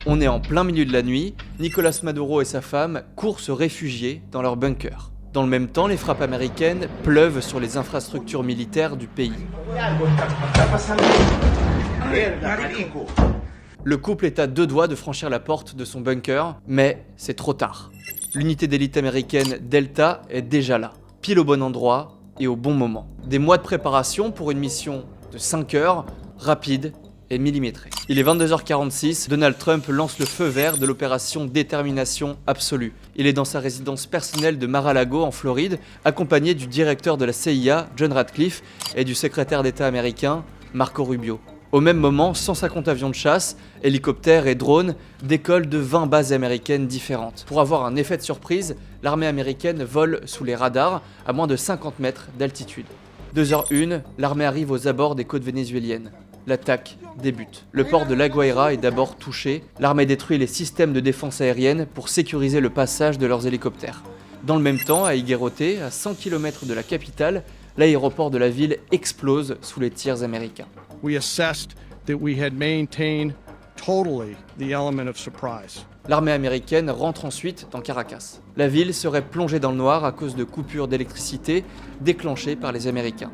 On est en plein milieu de la nuit, Nicolás Maduro et sa femme courent se réfugier dans leur bunker. Dans le même temps, les frappes américaines pleuvent sur les infrastructures militaires du pays. Le couple est à 2 doigts de franchir la porte de son bunker, mais c'est trop tard. L'unité d'élite américaine Delta est déjà là, pile au bon endroit et au bon moment. Des mois de préparation pour une mission de 5 heures, rapide et millimétrée. Il est 22h46, Donald Trump lance le feu vert de l'opération Détermination Absolue. Il est dans sa résidence personnelle de Mar-a-Lago en Floride, accompagné du directeur de la CIA, John Ratcliffe, et du secrétaire d'État américain, Marco Rubio. Au même moment, 150 avions de chasse, hélicoptères et drones décollent de 20 bases américaines différentes. Pour avoir un effet de surprise, l'armée américaine vole sous les radars à moins de 50 mètres d'altitude. 2h01, l'armée arrive aux abords des côtes vénézuéliennes. L'attaque débute. Le port de La Guaira est d'abord touché. L'armée détruit les systèmes de défense aérienne pour sécuriser le passage de leurs hélicoptères. Dans le même temps, à Higuerote, à 100 km de la capitale, l'aéroport de la ville explose sous les tirs américains. We assessed that we had maintained totally the element of surprise. L'armée américaine rentre ensuite dans Caracas. La ville serait plongée dans le noir à cause de coupures d'électricité déclenchées par les Américains.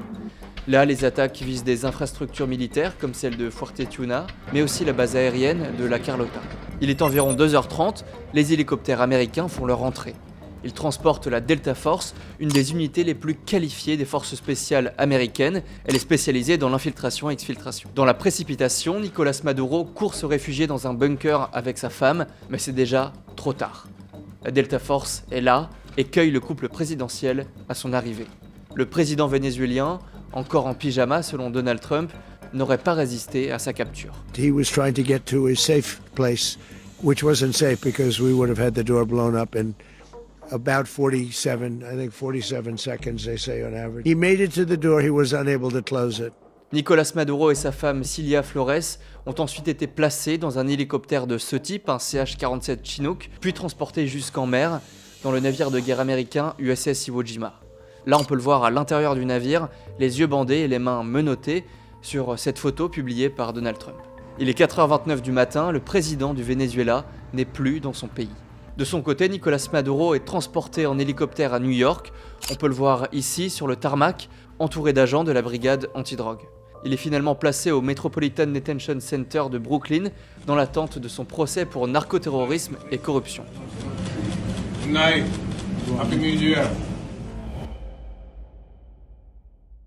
Là, les attaques visent des infrastructures militaires comme celle de Fuerte Tiuna, mais aussi la base aérienne de La Carlota. Il est environ 2h30, les hélicoptères américains font leur entrée. Ils transportent la Delta Force, une des unités les plus qualifiées des forces spéciales américaines. Elle est spécialisée dans l'infiltration et exfiltration. Dans la précipitation, Nicolás Maduro court se réfugier dans un bunker avec sa femme, mais c'est déjà trop tard. La Delta Force est là et cueille le couple présidentiel à son arrivée. Le président vénézuélien, encore en pyjama selon Donald Trump, n'aurait pas résisté à sa capture. He was trying to get to a safe place, which wasn't safe because we would have had the door blown up in about 47 seconds, they say on average. He made it to the door, he was unable to close it. Nicolás Maduro et sa femme Cilia Flores ont ensuite été placés dans un hélicoptère de ce type, un CH-47 Chinook, puis transportés jusqu'en mer dans le navire de guerre américain USS Iwo Jima. Là, on peut le voir à l'intérieur du navire, les yeux bandés et les mains menottées sur cette photo publiée par Donald Trump. Il est 4h29 du matin, le président du Venezuela n'est plus dans son pays. De son côté, Nicolás Maduro est transporté en hélicoptère à New York. On peut le voir ici sur le tarmac, entouré d'agents de la brigade antidrogue. Il est finalement placé au Metropolitan Detention Center de Brooklyn dans l'attente de son procès pour narcoterrorisme et corruption. Good night. Happy New Year.